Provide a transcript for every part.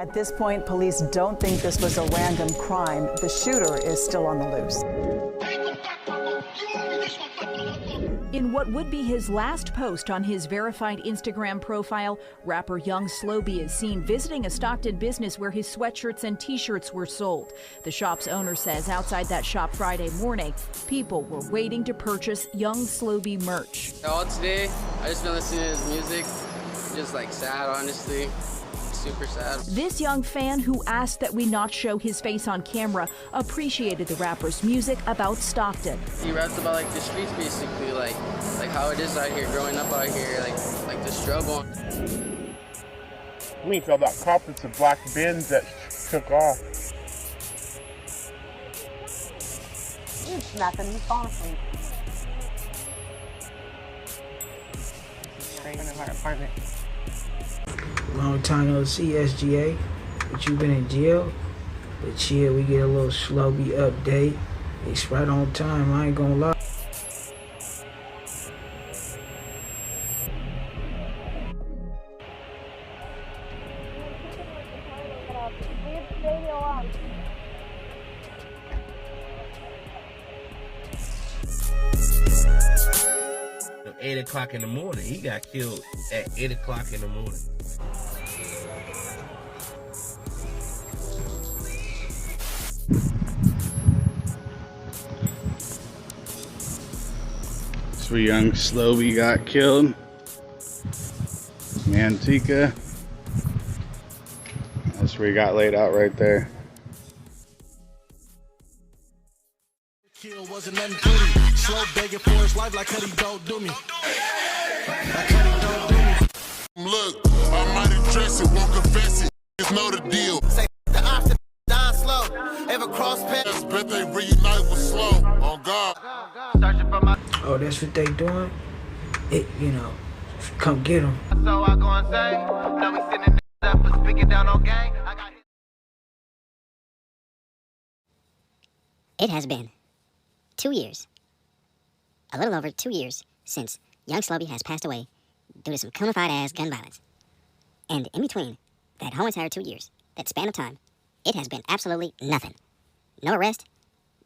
At this point, police don't think this was a random crime. The shooter is still on the loose. In what would be his last post on his verified Instagram profile, rapper young Slo Be is seen visiting a Stockton business where his sweatshirts and t-shirts were sold. The shop's owner says outside that shop Friday morning, people were waiting to purchase young Slo Be merch. All today, I just been listening to his music. Just like sad, honestly. Super sad. This young fan, who asked that we not show his face on camera, appreciated the rapper's music about Stockton. He raps about like the streets, basically, like how it is out here, growing up out here, like the struggle. We felt that coppers of black bins that took off. It's nothing. He's falling asleep. Straight in our apartment. Long time no see, SGA, but you been in jail. But yeah, we get a little Slo Be update. It's right on time, I ain't gonna lie. At 8 o'clock in the morning. He got killed at 8 o'clock in the morning. That's where young Slo Be got killed. Manteca. That's where he got laid out right there. Kill wasn't nothing pretty. Slow begging for his life like Cuddy don't do me. Like Cuddy don't do me. Look, I might address it, won't confess it. It's know the deal. Say the option, dying slow. Ever cross paths? Bet they reunite with Slow. On God. Oh, that's what they doing? It, you know, come get them. So I go and say, now we sitting up for speaking down on gang. I got It has been 2 years, a little over 2 years, since young Slo Be has passed away due to some conified-ass gun violence. And in between that whole entire 2 years, that span of time, it has been absolutely nothing. No arrest,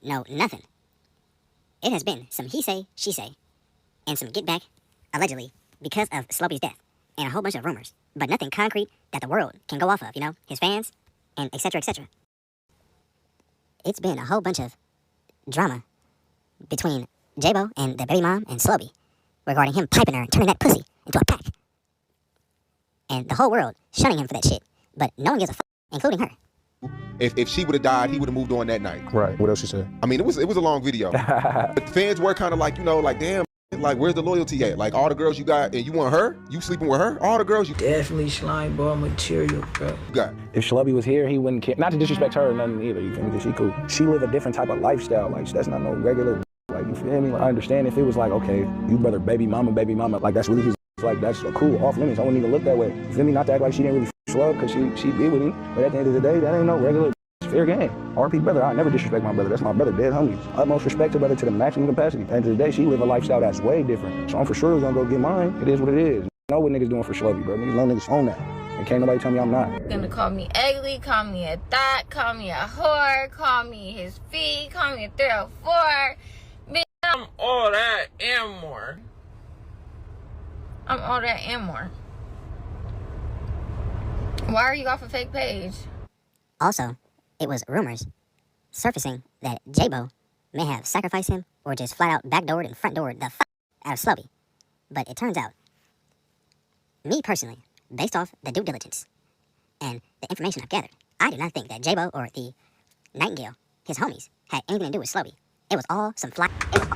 no nothing. It has been some he say, she say, and some get back, allegedly, because of Slo Be's death, and a whole bunch of rumors, but nothing concrete that the world can go off of, you know, his fans, and etc., etc. It's been a whole bunch of drama between J-Bo and the baby mom and Slo Be regarding him piping her and turning that pussy into a pack. And the whole world shunning him for that shit, but no one gives a fuck, including her. If she would have died, he would have moved on that night. Right. What else you say? I mean, it was a long video. But fans were kind of like, you know, like, damn, like, where's the loyalty at? Like, all the girls you got, and you want her? You sleeping with her? All the girls you Definitely slime ball material, bro. got. If Slo Be was here, he wouldn't care. Not to disrespect her or nothing either, you feel me? Because she cool. She live a different type of lifestyle. Like, that's not no regular, like, you feel me? Like, I understand if it was like, okay, you brother, baby mama, like, that's really his, like, that's a cool, off limits. I wouldn't even look that way. You feel me? Not to act like she didn't really Slo because she be with him. But at the end of the day, that ain't no regular fair game. RP brother, I never disrespect my brother. That's my brother, dead homies. Utmost respect to brother to the maximum capacity. At the end of the day, she live a lifestyle that's way different. So I'm for sure gonna go get mine. It is what it is. I know what niggas doing for Slo Be, bro. Niggas know niggas own that. And can't nobody tell me I'm not. Gonna call me ugly, call me a thot, call me a whore, call me his feet, call me a 304. Bitch, I'm all that and more. I'm all that and more. Why are you off a fake page? Also, it was rumors surfacing that J-Bo may have sacrificed him or just flat out backdoored and front doored the out of Slo Be. But it turns out, me personally, based off the due diligence and the information I've gathered, I do not think that J-Bo or the Nightingale, his homies, had anything to do with Slo Be. It was all some fly.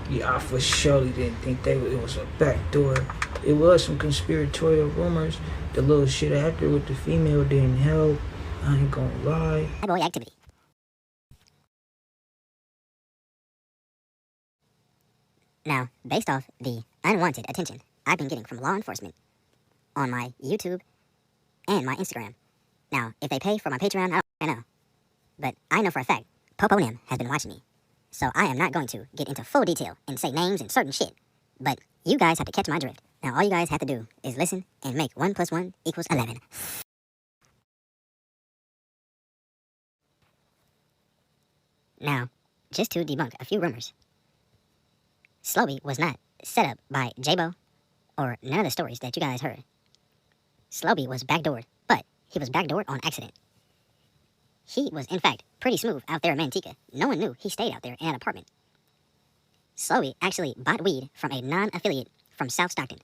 Yeah, I for surely didn't think it was a backdoor. It was some conspiratorial rumors. The little shit after with the female didn't help. I ain't gonna lie. Bad boy activity. Now, based off the unwanted attention I've been getting from law enforcement on my YouTube and my Instagram. Now, if they pay for my Patreon, I don't know. But I know for a fact, Popo Nim has been watching me. So I am not going to get into full detail and say names and certain shit. But you guys have to catch my drift. Now, all you guys have to do is listen and make 1 + 1 = 11. Now, just to debunk a few rumors, Slo Be was not set up by J-Bo or none of the stories that you guys heard. Slo Be was backdoored, but he was backdoored on accident. He was, in fact, pretty smooth out there in Manteca. No one knew he stayed out there in an apartment. Slo Be actually bought weed from a non-affiliate from South Stockton.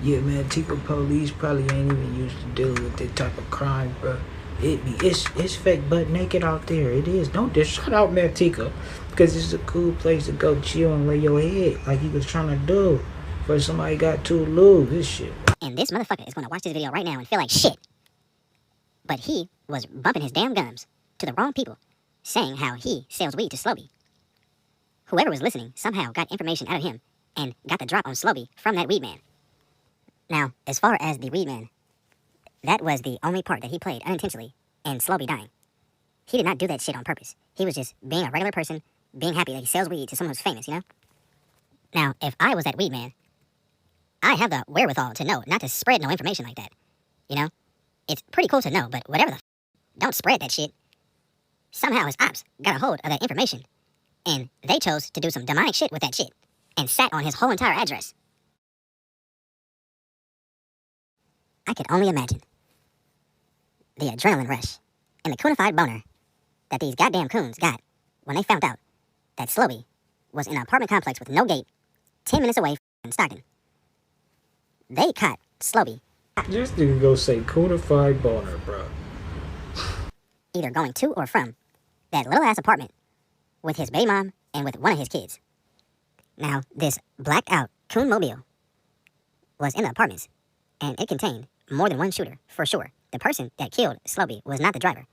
Yeah, Manteca police probably ain't even used to dealing with that type of crime, bro. It's fake butt naked out there. It is. Don't just shut out Manteca, because it's a cool place to go chill and lay your head like he was trying to do. But somebody got too loose. This shit. And this motherfucker is gonna watch this video right now and feel like shit. But he was bumping his damn gums to the wrong people, saying how he sells weed to Slo Be. Whoever was listening somehow got information out of him and got the drop on Slo Be from that weed man. Now, as far as the weed man, that was the only part that he played unintentionally in Slo Be dying. He did not do that shit on purpose. He was just being a regular person, being happy that he sells weed to someone who's famous, you know? Now, if I was that weed man, I have the wherewithal to know not to spread no information like that, you know? It's pretty cool to know, but whatever the don't spread that shit. Somehow his ops got a hold of that information, and they chose to do some demonic shit with that shit, and sat on his whole entire address. I could only imagine the adrenaline rush and the coonified boner that these goddamn coons got when they found out that Slo Be was in an apartment complex with no gate, 10 minutes away from Stockton. They caught Slo Be. This dude go say coonified boner, bro. Either going to or from that little ass apartment with his baby mom and with one of his kids. Now, this blacked out coon mobile was in the apartments, and it contained more than one shooter, for sure. The person that killed Slo Be was not the driver.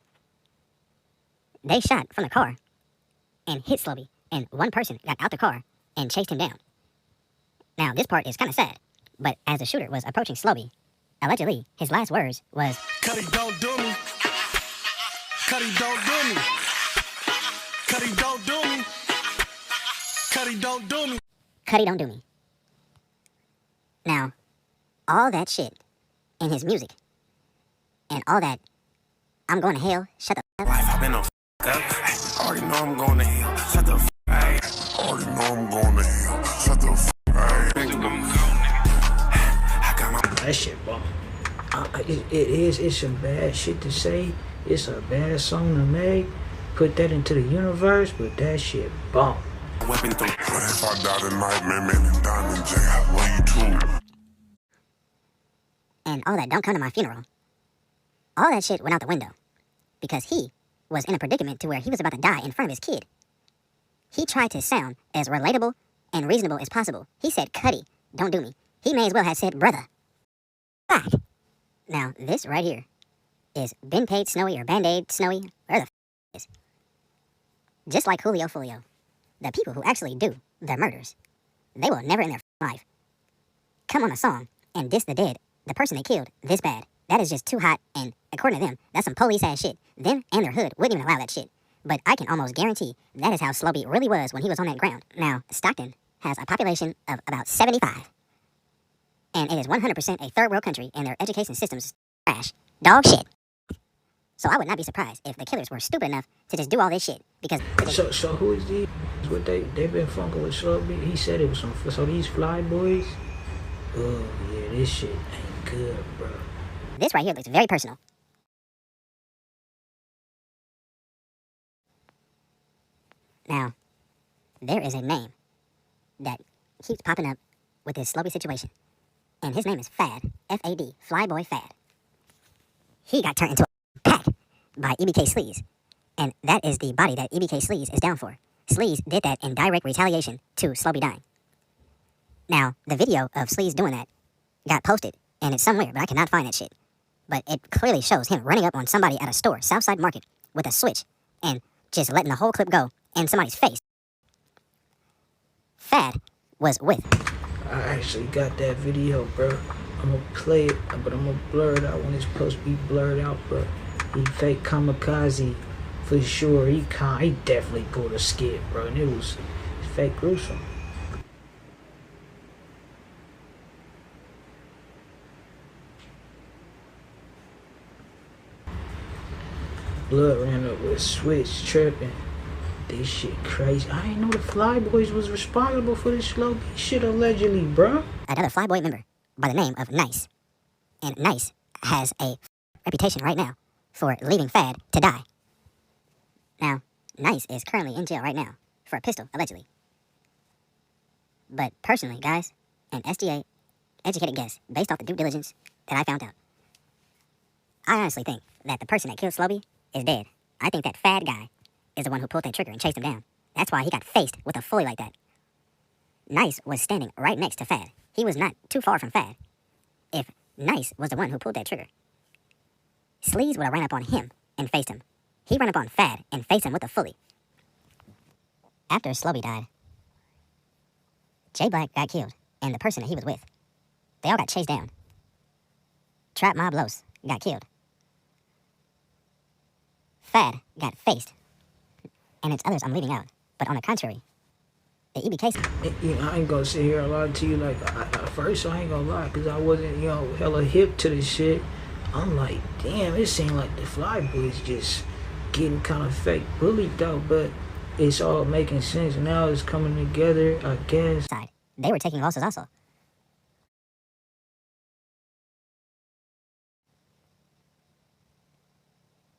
They shot from the car and hit Slo Be, and one person got out the car and chased him down. Now, this part is kind of sad, but as the shooter was approaching Slo Be, allegedly, his last words was, Cuddy, don't do me. Cuddy, don't do me. Cuddy, don't do me. Cuddy, don't do me. Cuddy, don't do me. Now, all that shit in his music and all that I'm going to hell, shut the f*** up. I've been on up. I already know I'm going to hell. Shut the f*** up. I already know I'm going to hell. Shut the f*** up. That shit bomb. It's some bad shit to say. It's a bad song to make. Put that into the universe, but that shit bomb. What if I die tonight, man, down in jail? Where you to? And all that don't come to my funeral. All that shit went out the window. Because he was in a predicament to where he was about to die in front of his kid. He tried to sound as relatable and reasonable as possible. He said, Cuddy, don't do me. He may as well have said, brother. Fuck. Now, this right here is Ben Paid Snowy or Band-Aid Snowy, where the f*** is. Just like Julio Folio, the people who actually do the murders, they will never in their life come on a song and diss the dead, the person they killed, this bad. That is just too hot, and according to them, that's some police-ass shit. Them and their hood wouldn't even allow that shit. But I can almost guarantee that is how Slo Be really was when he was on that ground. Now, Stockton has a population of about 75. And it is 100% a third world country, and their education system is trash. Dog shit. So I would not be surprised if the killers were stupid enough to just do all this shit, because... So who is these? What they been funking with Slo Be? He said it was some... So these fly boys? Oh, yeah, this shit ain't good, bro. This right here looks very personal. Now, there is a name that keeps popping up with this Slo Be situation. And his name is Fad. F-A-D. Flyboy Fad. He got turned into a pack by EBK Sleaze. And that is the body that EBK Sleaze is down for. Sleaze did that in direct retaliation to Slo Be dying. Now, the video of Sleaze doing that got posted, and it's somewhere, but I cannot find that shit. But it clearly shows him running up on somebody at a store, Southside Market, with a switch, and just letting the whole clip go in somebody's face. Fad was with. I actually got that video, bro. I'm gonna play it, but I'm gonna blur it out when it's supposed to be blurred out, bro. He fake kamikaze for sure. He definitely pulled a skit, bro, and it was fake gruesome. Blood ran up with a switch, tripping. This shit crazy. I ain't know the Fly Boys was responsible for this Slo Be shit allegedly, bruh. Another Fly Boy member by the name of Nice. And Nice has a reputation right now for leaving Fad to die. Now, Nice is currently in jail right now for a pistol, allegedly. But personally, guys, an SGA educated guess based off the due diligence that I found out, I honestly think that the person that killed Slo Be is dead. I think that Fad guy is the one who pulled that trigger and chased him down. That's why he got faced with a fully like that. Nice was standing right next to Fad. He was not too far from Fad. If Nice was the one who pulled that trigger, Sleaze would have ran up on him and faced him. He ran up on Fad and faced him with a fully. After Slo Be died, J Black got killed, and the person that he was with, they all got chased down. Trap Mob Los got killed. Fad got faced, and it's others I'm leaving out. But on the contrary, the EBK... I ain't gonna sit here and lie to you. Like, at first, I ain't gonna lie, because I wasn't, hella hip to this shit. I'm like, damn, it seemed like the Fly Boys just getting kind of fake bullied, though. But it's all making sense. Now it's coming together, I guess. They were taking losses also.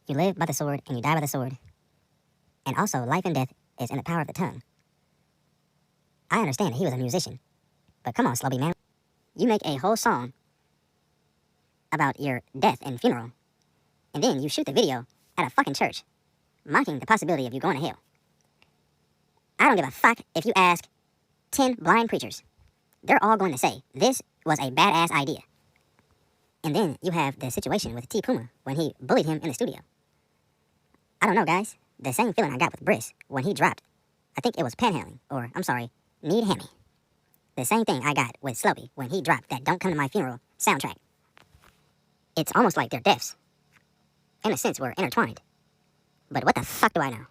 You live by the sword and you die by the sword. And also, life and death is in the power of the tongue. I understand that he was a musician. But come on, Slo Be, man. You make a whole song about your death and funeral. And then you shoot the video at a fucking church, mocking the possibility of you going to hell. I don't give a fuck if you ask 10 blind preachers. They're all going to say, this was a badass idea. And then you have the situation with T Puma when he bullied him in the studio. I don't know, guys. The same feeling I got with Briss when he dropped, I think it was Panhandling, or, I'm sorry, Need Hemi. The same thing I got with Slo Be when he dropped that Don't Come to My Funeral soundtrack. It's almost like their deaths, in a sense, were intertwined. But what the fuck do I know?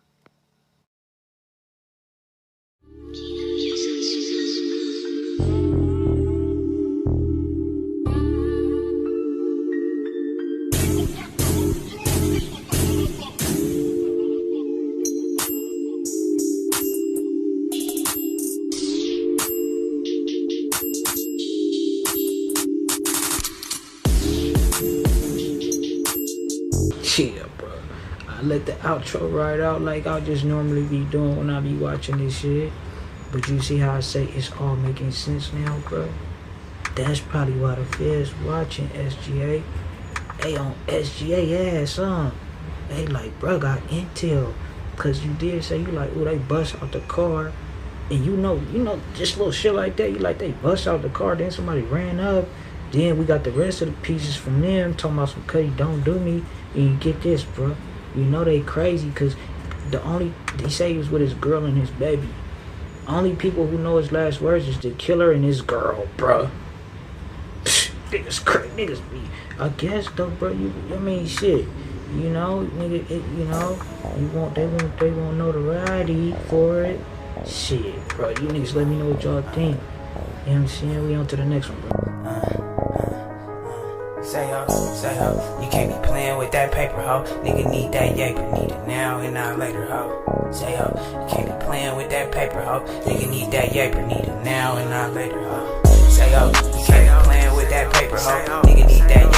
Yeah, bro. I let the outro ride out like I just normally be doing when I be watching this shit. But you see how I say it's all making sense now, bro? That's probably why the feds watching SGA. They on SGA ass, huh? They like, bro, got intel. Cause you did say you like, oh, they bust out the car. And you know, just little shit like that. You like, they bust out the car, then somebody ran up. Then we got the rest of the pieces from them talking about some Cuddy don't do me. And you get this, bro. You know they crazy because they say he was with his girl and his baby. Only people who know his last words is the killer and his girl, bro. Niggas crazy, niggas be. I guess though, bro. I mean, shit. You know, nigga. They want notoriety for it. Shit, bro. You niggas let me know what y'all think. You know what I'm saying? We on to the next one, bro. Say ho, you can't be playing with that paper, ho. Nigga need that yaper, need it now and not later, ho. Say ho, you can't be playing with that paper, ho. Nigga need that yaper, need it now and not later, ho. Say ho, you can't be playing with that paper, ho. Nigga need that